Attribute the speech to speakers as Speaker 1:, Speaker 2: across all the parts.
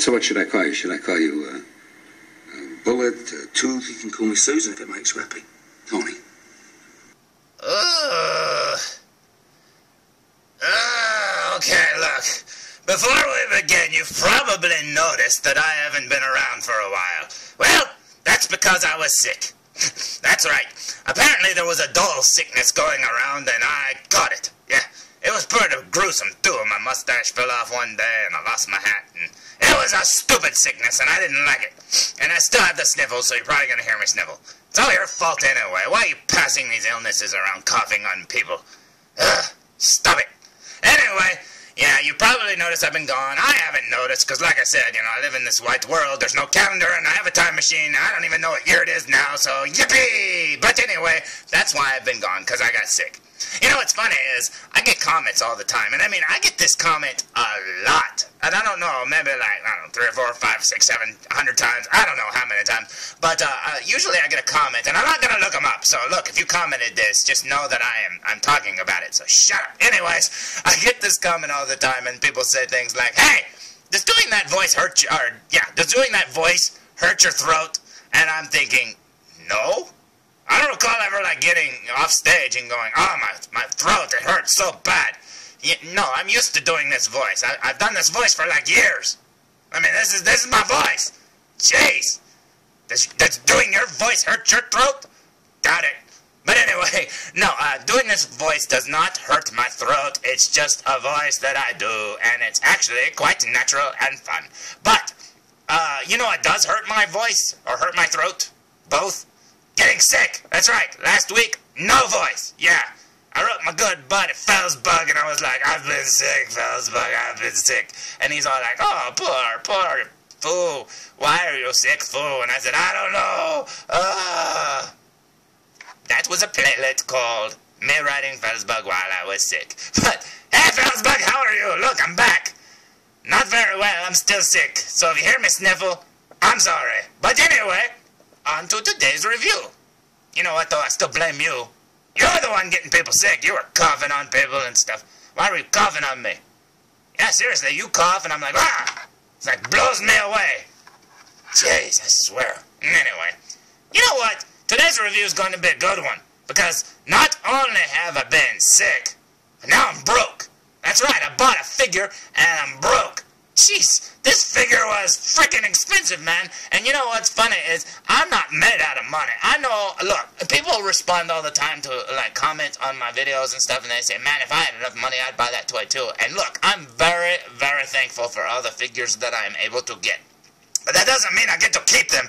Speaker 1: So what should I call you? Should I call you, Bullet, Tooth?
Speaker 2: You can call me Susan if it makes you happy.
Speaker 1: Tony.
Speaker 3: Okay, look. Before we begin, you've probably noticed that I haven't been around for a while. Well, that's because I was sick. That's right. Apparently there was a dull sickness going around and I caught it. Yeah, it was pretty gruesome too. My mustache fell off one day and I lost my hat. And it was a stupid sickness and I didn't like it. And I still have the sniffles, so you're probably going to hear me sniffle. It's all your fault anyway. Why are you passing these illnesses around coughing on people? Stop it. Anyway, yeah, you probably noticed I've been gone. I haven't noticed, because like I said, you know, I live in this white world. There's no calendar, and I have a time machine. I don't even know what year it is now, so yippee! But anyway, that's why I've been gone, because I got sick. You know what's funny is, I get comments all the time, and I mean, I get this comment a lot. And I don't know, maybe like, I don't know, 3 or 4 or 5, 6, 7, 100 times. I don't know how many times. But usually I get a comment, and I'm not going to look them up. So look, if you commented this, just know that I'm talking about it. So shut up. Anyways, I get this comment all the time, and people say things like, hey, does doing that voice hurt you? Or, yeah, does doing that voice hurt your throat? And I'm thinking, no. I don't recall ever, like, getting off stage and going, oh, my throat, it hurts so bad. No, I'm used to doing this voice. I've done this voice for, like, years. I mean, this is my voice. Jeez. Does doing your voice hurt your throat? Doubt it. But anyway, no, doing this voice does not hurt my throat. It's just a voice that I do, and it's actually quite natural and fun. But, you know what does hurt my voice, or hurt my throat? Both. Getting sick. That's right. Last week, no voice. Yeah. I wrote my good buddy felzbug, and I was like, I've been sick, felzbug, I've been sick. And he's all like, oh, poor fool. Why are you sick, fool? And I said, I don't know. That was a playlet called me writing felzbug while I was sick. But, hey, felzbug, how are you? Look, I'm back. Not very well. I'm still sick. So if you hear me sniffle, I'm sorry. But anyway, on to today's review. You know what, though? I still blame you. You're the one getting people sick. You were coughing on people and stuff. Why were you coughing on me? Yeah, seriously, you cough and I'm like, ah! It's like blows me away. Jeez, I swear. Anyway, you know what? Today's review is going to be a good one. Because not only have I been sick, but now I'm broke. That's right, I bought a figure and I'm broke. Jeez, this figure was freaking expensive, man. And you know what's funny is, I'm not made out of money. I know, look, people respond all the time to, like, comments on my videos and stuff, and they say, man, if I had enough money, I'd buy that toy too. And look, I'm very, very thankful for all the figures that I'm able to get. But that doesn't mean I get to keep them.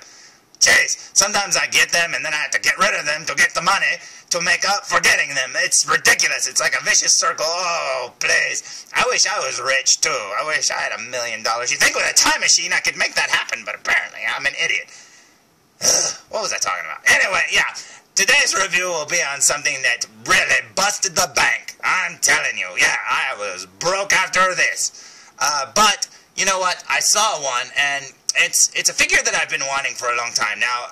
Speaker 3: Jeez, sometimes I get them, and then I have to get rid of them to get the money to make up for getting them. It's ridiculous. It's like a vicious circle. Oh, please. I wish I was rich, too. I wish I had $1 million. You think with a time machine I could make that happen, but apparently I'm an idiot. What was I talking about? Anyway, yeah. Today's review will be on something that really busted the bank. I'm telling you. Yeah, I was broke after this. But, you know what? I saw one, and it's a figure that I've been wanting for a long time. Now,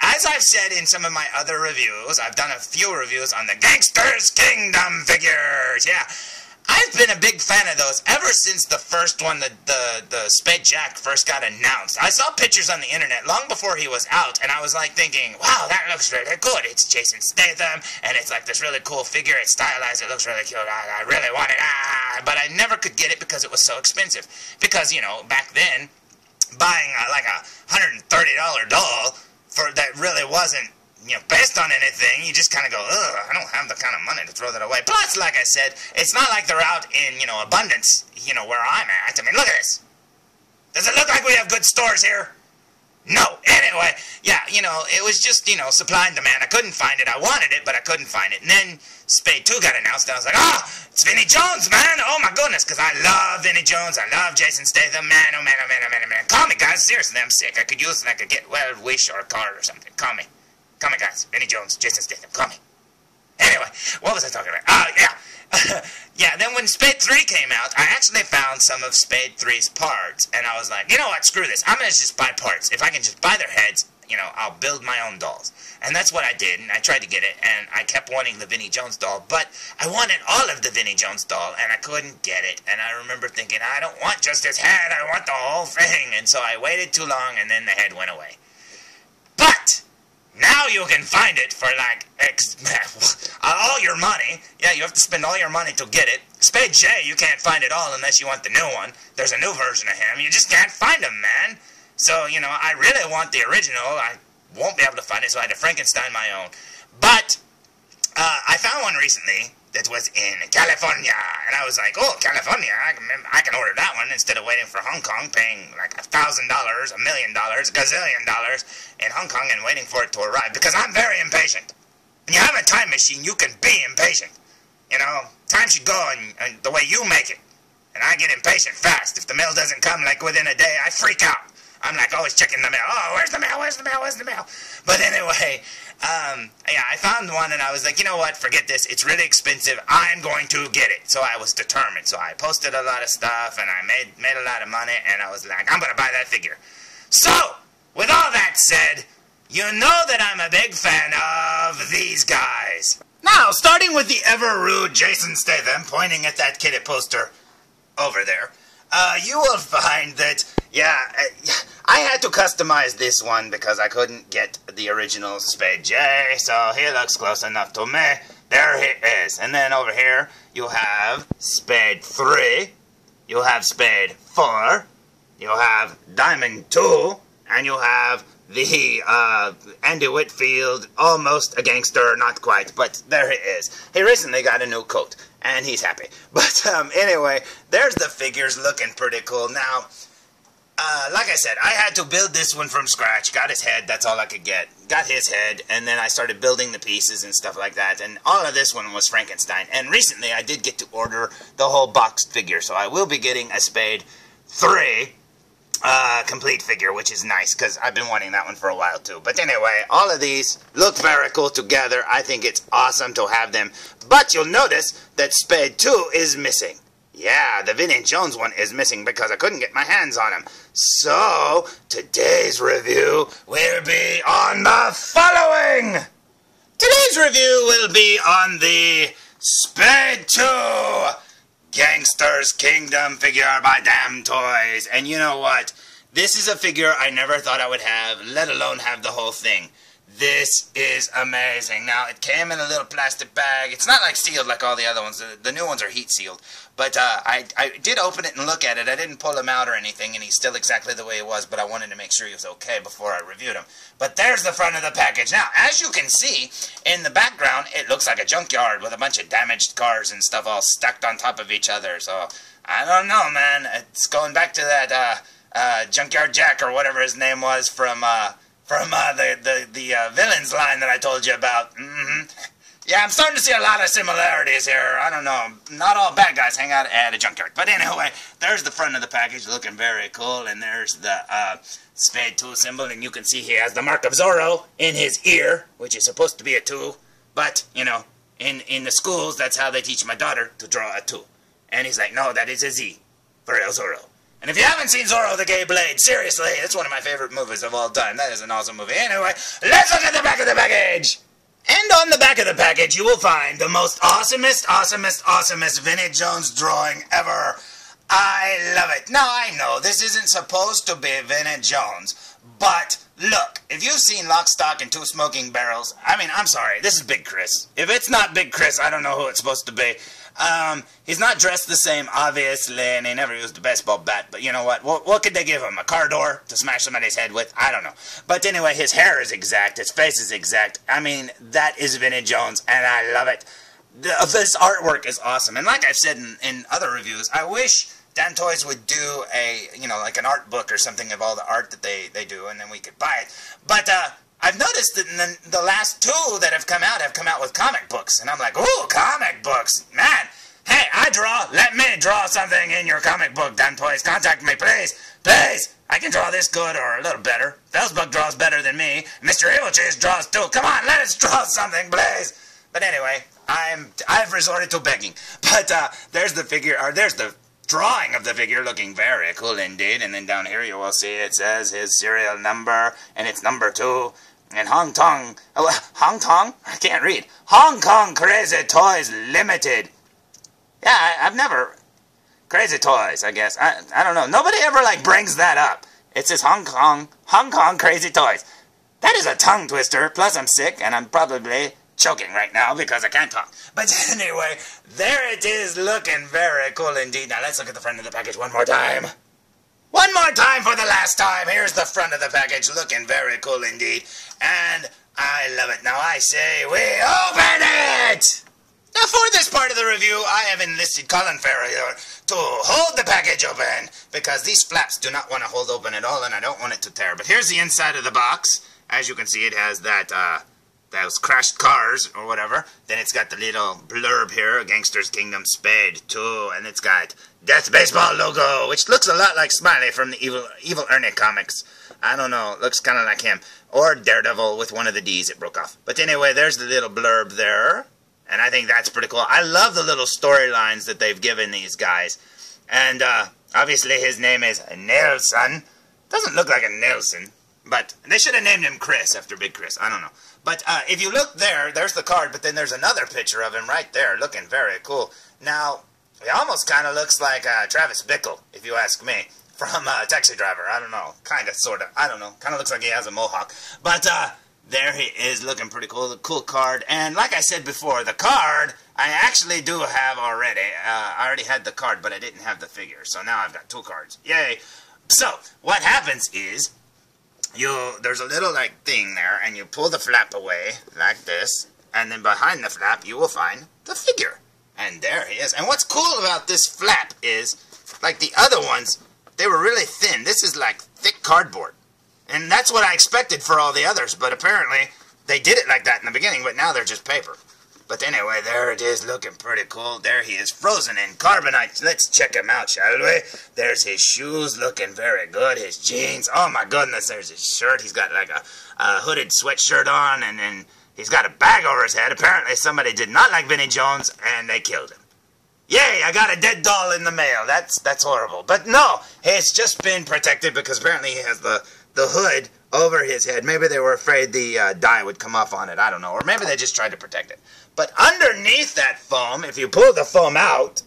Speaker 3: as I've said in some of my other reviews, I've done a few reviews on the Gangsters Kingdom figures. Yeah, I've been a big fan of those ever since the first one, the Spade Jack, first got announced. I saw pictures on the internet long before he was out, and I was like thinking, wow, that looks really good. It's Jason Statham, and it's like this really cool figure. It's stylized. It looks really cute. I really want it. But I never could get it because it was so expensive. Because, you know, back then, buying like a $130 doll that really wasn't, you know, based on anything, you just kind of go, ugh, I don't have the kind of money to throw that away. Plus, like I said, it's not like they're out in, you know, abundance, you know, where I'm at. I mean, look at this. Does it look like we have good stores here? No. Anyway, yeah, you know, it was just, you know, supply and demand. I couldn't find it. I wanted it, but I couldn't find it. And then Spade 2 got announced, and I was like, ah, it's Vinnie Jones, man. Oh, my goodness, because I love Vinnie Jones. I love Jason Statham. Man, oh, man, oh, man, oh, man, oh, man. Call me, guys. Seriously, I'm sick. I could use it. I could get, well, a wish or a card or something. Call me. Call me, guys. Vinnie Jones, Jason Statham. Call me. Anyway, what was I talking about? Oh, yeah. Yeah, then when Spade 3 came out, I actually found some of Spade 3's parts, and I was like, you know what, screw this. I'm going to just buy parts. If I can just buy their heads, I'll build my own dolls. And that's what I did, and I tried to get it, and I kept wanting the Vinnie Jones doll, but I wanted all of the Vinnie Jones doll, and I couldn't get it. And I remember thinking, I don't want just his head, I want the whole thing. And so I waited too long, and then the head went away. But now you can find it for like all your money. Yeah, you have to spend all your money to get it. Spade J, you can't find it all unless you want the new one. There's a new version of him. You just can't find him, man. So, I really want the original. I won't be able to find it, so I had to Frankenstein my own. But I found one recently that was in California, and I was like, oh, California, I can order that one instead of waiting for Hong Kong, paying like $1,000, $1 million, $1 gazillion in Hong Kong and waiting for it to arrive, because I'm very impatient. When you have a time machine, you can be impatient. Time should go and the way you make it. And I get impatient fast. If the mail doesn't come like within a day, I freak out. I'm like always checking the mail. Oh, where's the mail? Where's the mail? Where's the mail? But anyway, yeah, I found one and I was like, you know what? Forget this. It's really expensive. I'm going to get it. So I was determined. So I posted a lot of stuff and I made a lot of money and I was like, I'm going to buy that figure. So, with all that said, you know that I'm a big fan of these guys. Now, starting with the ever-rude Jason Statham pointing at that Kid It poster over there, you will find that, yeah, I had to customize this one because I couldn't get the original Spade J, so he looks close enough to me. There he is. And then over here, you have Spade 3, you have Spade 4, you have Diamond 2, and you have the Andy Whitfield, almost a gangster, not quite, but there he is. He recently got a new coat, and he's happy. But anyway, there's the figures looking pretty cool. Now, like I said, I had to build this one from scratch. Got his head, that's all I could get. Got his head, and then I started building the pieces and stuff like that. And all of this one was Frankenstein. And recently, I did get to order the whole boxed figure, so I will be getting a Spade 3 complete figure, which is nice, because I've been wanting that one for a while too. But anyway, all of these look very cool together. I think it's awesome to have them. But you'll notice that Spade 2 is missing. Yeah, the Vinnie Jones one is missing because I couldn't get my hands on him. So, today's review will be on the following! Today's review will be on the Spade 2 Gangsters Kingdom figure by DAMTOYS. And you know what? This is a figure I never thought I would have, let alone have the whole thing. This is amazing. Now, it came in a little plastic bag. It's not like sealed like all the other ones. The new ones are heat sealed. But I did open it and look at it. I didn't pull him out or anything, and he's still exactly the way he was, but I wanted to make sure he was okay before I reviewed him. But there's the front of the package. Now, as you can see, in the background, it looks like a junkyard with a bunch of damaged cars and stuff all stacked on top of each other. So, I don't know, man. It's going back to that Junkyard Jack or whatever his name was from the villains line that I told you about. Yeah, I'm starting to see a lot of similarities here. I don't know. Not all bad guys hang out at a junkyard. But anyway, there's the front of the package looking very cool. And there's the Spade 2 symbol. And you can see he has the mark of Zorro in his ear, which is supposed to be a 2. But, you know, in the schools, that's how they teach my daughter to draw a 2. And he's like, no, that is a Z for El Zorro. And if you haven't seen Zorro the Gay Blade, seriously, it's one of my favorite movies of all time. That is an awesome movie. Anyway, let's look at the back of the package. And on the back of the package, you will find the most awesomest Vinnie Jones drawing ever. I love it. Now, I know this isn't supposed to be Vinnie Jones, but look, if you've seen Lock, Stock, and Two Smoking Barrels, I mean, I'm sorry, this is Big Chris. If it's not Big Chris, I don't know who it's supposed to be. He's not dressed the same, obviously, and he never used a baseball bat, but you know what? What could they give him? A car door to smash somebody's head with? I don't know. But anyway, his hair is exact, his face is exact. I mean, that is Vinnie Jones, and I love it. This artwork is awesome, and like I've said in other reviews, I wish DAMTOYS would do like an art book or something of all the art that they do, and then we could buy it. But, I've noticed that in the last 2 that have come out with comic books. And I'm like, ooh, comic books. Man, hey, I draw. Let me draw something in your comic book, DAMTOYS. Contact me, please. Please. I can draw this good or a little better. Felzbug draws better than me. Mr. Evilcheese draws too. Come on, let us draw something, please. But anyway, I've resorted to begging. But there's the figure, or there's the drawing of the figure looking very cool indeed. And then down here you will see it says his serial number, and it's number 2. And Hong Kong, I can't read. Hong Kong Crazy Toys Limited. Yeah, I've never, Crazy Toys, I guess. I don't know. Nobody ever, like, brings that up. It says Hong Kong Crazy Toys. That is a tongue twister, plus I'm sick, and I'm probably choking right now because I can't talk. But anyway, there it is, looking very cool indeed. Now let's look at the front of the package one more time. One more time for the last time. Here's the front of the package, looking very cool indeed. And I love it. Now I say we open it! Now for this part of the review, I have enlisted Colin Farrier to hold the package open, because these flaps do not want to hold open at all, and I don't want it to tear. But here's the inside of the box. As you can see, it has that, those crashed cars, or whatever. Then it's got the little blurb here, Gangsters Kingdom Spade, too. And it's got Death Baseball logo, which looks a lot like Smiley from the Evil Ernie comics. I don't know, looks kind of like him. Or Daredevil with one of the D's, it broke off. But anyway, there's the little blurb there. And I think that's pretty cool. I love the little storylines that they've given these guys. And obviously his name is Nelson. Doesn't look like a Nelson. But they should have named him Chris after Big Chris. I don't know. But if you look there, there's the card. But then there's another picture of him right there looking very cool. Now, he almost kind of looks like Travis Bickle, if you ask me. From Taxi Driver. I don't know. Kind of, sort of. I don't know. Kind of looks like he has a mohawk. But there he is, looking pretty cool. The cool card. And like I said before, the card I actually do have already. I already had the card, but I didn't have the figure. So now I've got 2 cards. Yay. So, what happens is, there's a little, like, thing there, and you pull the flap away, like this, and then behind the flap, you will find the figure. And there he is. And what's cool about this flap is, like the other ones, they were really thin. This is, like, thick cardboard. And that's what I expected for all the others, but apparently they did it like that in the beginning, but now they're just paper. But anyway, there it is, looking pretty cool. There he is, frozen in carbonite. Let's check him out, shall we? There's his shoes, looking very good. His jeans, oh my goodness, there's his shirt. He's got like a hooded sweatshirt on, and then he's got a bag over his head. Apparently somebody did not like Vinnie Jones, and they killed him. Yay, I got a dead doll in the mail. That's horrible. But no, he's just been protected because apparently he has the hood over his head. Maybe they were afraid the dye would come off on it. I don't know. Or maybe they just tried to protect it. But underneath that foam, if you pull the foam out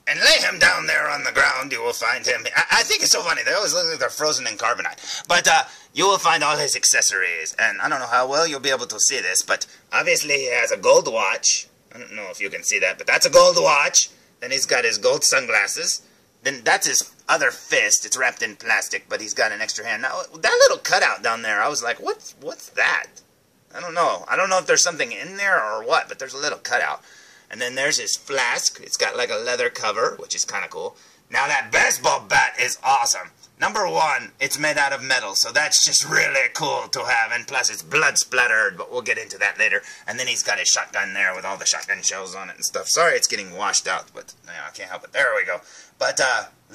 Speaker 3: and lay him down there on the ground, you will find him. I think it's so funny. They always look like they're frozen in carbonite. But you will find all his accessories. And I don't know how well you'll be able to see this, but obviously he has a gold watch. I don't know if you can see that, but that's a gold watch. Then he's got his gold sunglasses. Then that's his other fist. It's wrapped in plastic, but he's got an extra hand. Now, that little cutout down there, I was like, what's that? I don't know. I don't know if there's something in there or what, but there's a little cutout. And then there's his flask. It's got like a leather cover, which is kind of cool. Now, that baseball bat is awesome. Number 1, it's made out of metal, so that's just really cool to have. And plus, it's blood splattered, but we'll get into that later. And then he's got his shotgun there with all the shotgun shells on it and stuff. Sorry it's getting washed out, but I can't help it. There we go. But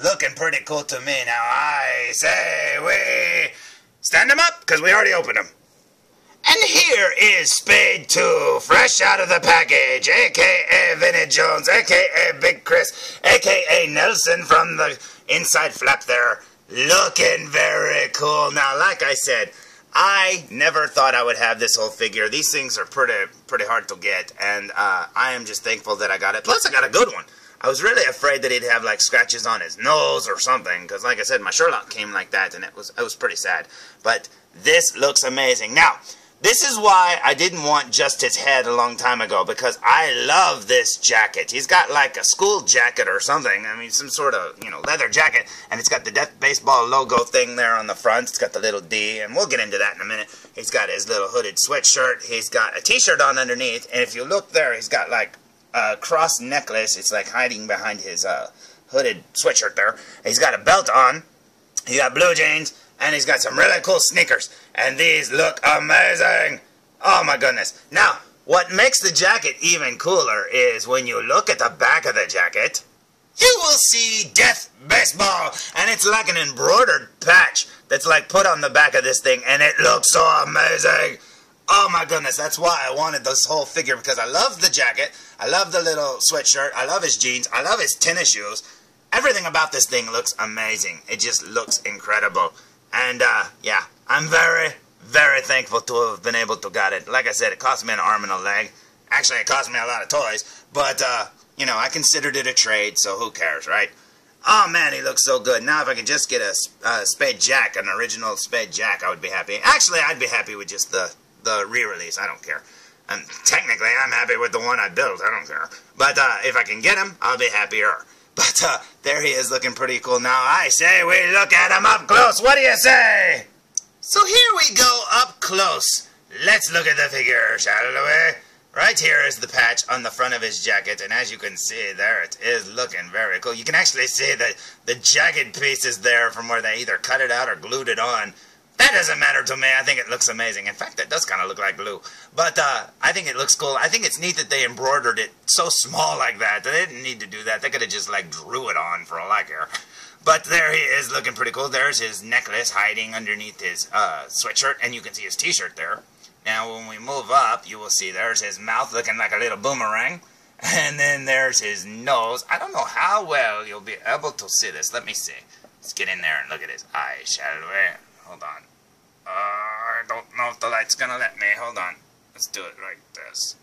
Speaker 3: looking pretty cool to me. Now, I say we stand him up, because we already opened him. And here is Spade 2, fresh out of the package, a.k.a. Vinnie Jones, a.k.a. Big Chris, a.k.a. Nelson from the inside flap there. Looking very cool. Now, like I said, I never thought I would have this whole figure. These things are pretty hard to get, and I am just thankful that I got it. Plus, I got a good one. I was really afraid that he'd have, like, scratches on his nose or something, because, like I said, my Sherlock came like that, and it was pretty sad. But this looks amazing. Now, this is why I didn't want just his head a long time ago, because I love this jacket. He's got like a school jacket or something. I mean, some sort of, leather jacket. And it's got the Death Baseball logo thing there on the front. It's got the little D, and we'll get into that in a minute. He's got his little hooded sweatshirt. He's got a t-shirt on underneath. And if you look there, he's got like a cross necklace. It's like hiding behind his hooded sweatshirt there. He's got a belt on. He got blue jeans. And he's got some really cool sneakers. And these look amazing. Oh my goodness. Now, what makes the jacket even cooler is when you look at the back of the jacket, you will see Death Baseball. And it's like an embroidered patch that's like put on the back of this thing. And it looks so amazing. Oh my goodness. That's why I wanted this whole figure. Because I love the jacket. I love the little sweatshirt. I love his jeans. I love his tennis shoes. everything about this thing looks amazing. It just looks incredible. And, yeah, I'm very, very thankful to have been able to get it. Like I said, it cost me an arm and a leg. Actually, it cost me a lot of toys. But, you know, I considered it a trade, so who cares, right? Oh, man, he looks so good. Now, if I could just get a Spade Jack, an original Spade Jack, I would be happy. Actually, I'd be happy with just the re-release. I don't care. And technically, I'm happy with the one I built. I don't care. But if I can get him, I'll be happier. But there he is looking pretty cool. Now, I say we look at him up close. What do you say? So here we go up close. Let's look at the figure, shall we? Right here is the patch on the front of his jacket, and as you can see, there it is looking very cool. You can actually see the jagged pieces there from where they either cut it out or glued it on. That doesn't matter to me. I think it looks amazing. In fact, it does kind of look like glue. But I think it looks cool. I think it's neat that they embroidered it so small like that. They didn't need to do that. They could have just, like, drew it on for all I care. But there he is looking pretty cool. There's his necklace hiding underneath his sweatshirt, and you can see his t-shirt there. Now, when we move up, you will see there's his mouth looking like a little boomerang. And then there's his nose. I don't know how well you'll be able to see this. Let me see. Let's get in there and look at his eyes, shall we? Hold on. I don't know if the light's gonna let me. Hold on. Let's do it like this.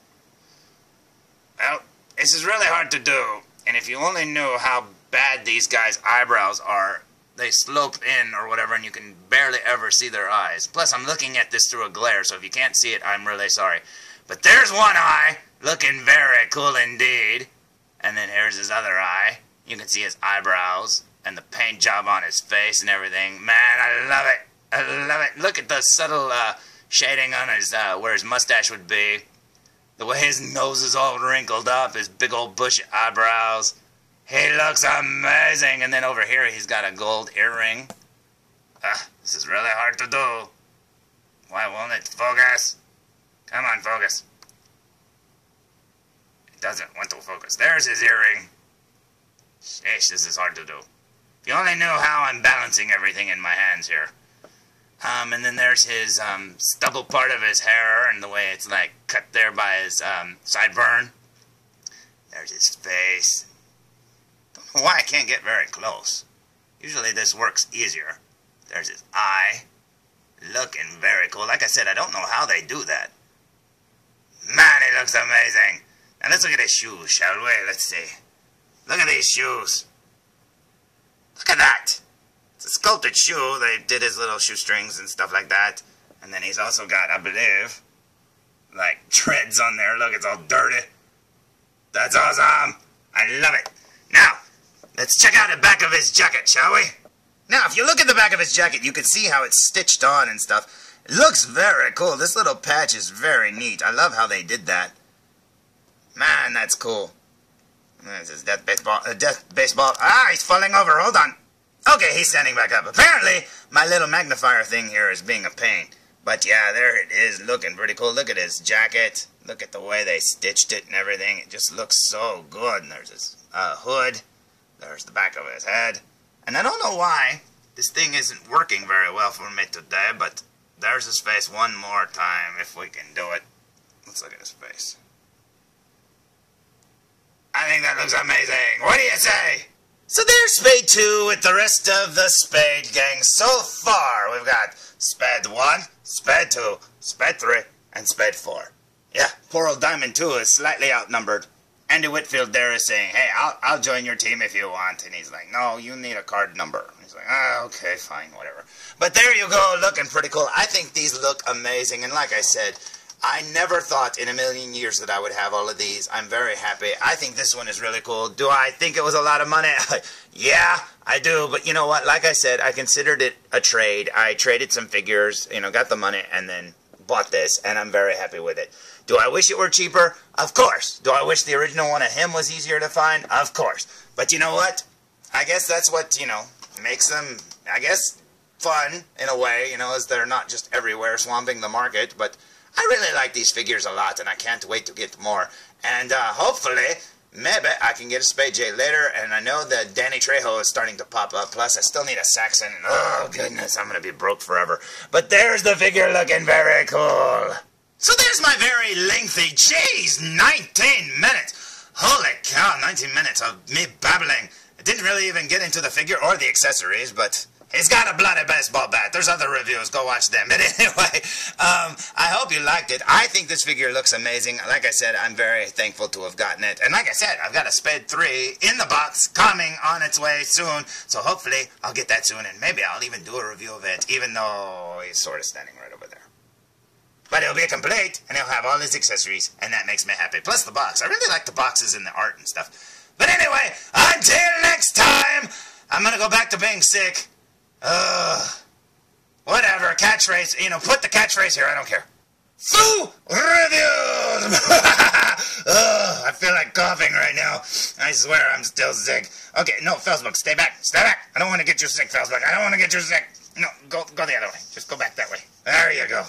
Speaker 3: Well, this is really hard to do. And if you only knew how bad these guys' eyebrows are, they slope in or whatever, and you can barely ever see their eyes. Plus, I'm looking at this through a glare, so if you can't see it, I'm really sorry. But there's one eye, looking very cool indeed. And then here's his other eye. You can see his eyebrows and the paint job on his face and everything. Man, I love it. I love it. Look at the subtle shading on his, where his mustache would be. The way his nose is all wrinkled up, his big old bushy eyebrows. He looks amazing. And then over here, he's got a gold earring. This is really hard to do. Why won't it focus? Come on, focus. It doesn't want to focus. There's his earring. Sheesh, this is hard to do. If you only knew how I'm balancing everything in my hands here. And then there's his stubble part of his hair and the way it's like cut there by his sideburn. There's his face. Don't know why I can't get very close. Usually this works easier. There's his eye. Looking very cool. Like I said, I don't know how they do that. Man, he looks amazing. Now let's look at his shoes, shall we? Let's see. Look at these shoes. Look at that. It's a sculpted shoe. They did his little shoestrings and stuff like that. And then he's also got, I believe, like treads on there. Look, it's all dirty. That's awesome. I love it. Now, let's check out the back of his jacket, shall we? Now, if you look at the back of his jacket, you can see how it's stitched on and stuff. It looks very cool. This little patch is very neat. I love how they did that. Man, that's cool. This is death baseball. Ah, he's falling over. Hold on. Okay, he's standing back up. Apparently, my little magnifier thing here is being a pain. But yeah, there it is, looking pretty cool. Look at his jacket. Look at the way they stitched it and everything. It just looks so good. And there's his hood. There's the back of his head. And I don't know why this thing isn't working very well for me today, but there's his face one more time, if we can do it. Let's look at his face. I think that looks amazing. What do you say? So there's Spade 2 with the rest of the Spade gang. So far, we've got Spade 1, Spade 2, Spade 3, and Spade 4. Yeah, poor old Diamond 2 is slightly outnumbered. Andy Whitfield there is saying, hey, I'll join your team if you want. And he's like, no, you need a card number. And he's like, okay, fine, whatever. But there you go, looking pretty cool. I think these look amazing. And like I said, I never thought in a million years that I would have all of these. I'm very happy. I think this one is really cool. Do I think it was a lot of money? Yeah, I do. But you know what? Like I said, I considered it a trade. I traded some figures, got the money, and then bought this. And I'm very happy with it. Do I wish it were cheaper? Of course. Do I wish the original one of him was easier to find? Of course. But you know what? I guess that's what, makes them, I guess, fun in a way, as they're not just everywhere swamping the market. But I really like these figures a lot, and I can't wait to get more. And hopefully, maybe I can get a Spade J later, and I know that Danny Trejo is starting to pop up. Plus, I still need a Saxon, and oh, goodness, I'm going to be broke forever. But there's the figure looking very cool. So there's my very lengthy, jeez, 19 minutes. Holy cow, 19 minutes of me babbling. I didn't really even get into the figure or the accessories, but he's got a bloody baseball bat. There's other reviews. Go watch them. But anyway, I hope you liked it. I think this figure looks amazing. Like I said, I'm very thankful to have gotten it. And like I said, I've got a Spade 3 in the box coming on its way soon. So hopefully I'll get that soon. And maybe I'll even do a review of it, even though he's sort of standing right over there. But it'll be complete, and he'll have all his accessories, and that makes me happy. Plus the box. I really like the boxes and the art and stuff. But anyway, until next time, I'm going to go back to being sick. Whatever, catchphrase, put the catchphrase here, I don't care. Foo reviews! I feel like coughing right now. I swear I'm still sick. Okay, no, felzbug, stay back, stay back. I don't want to get you sick, felzbug. I don't want to get you sick. No, go the other way. Just go back that way. There you go.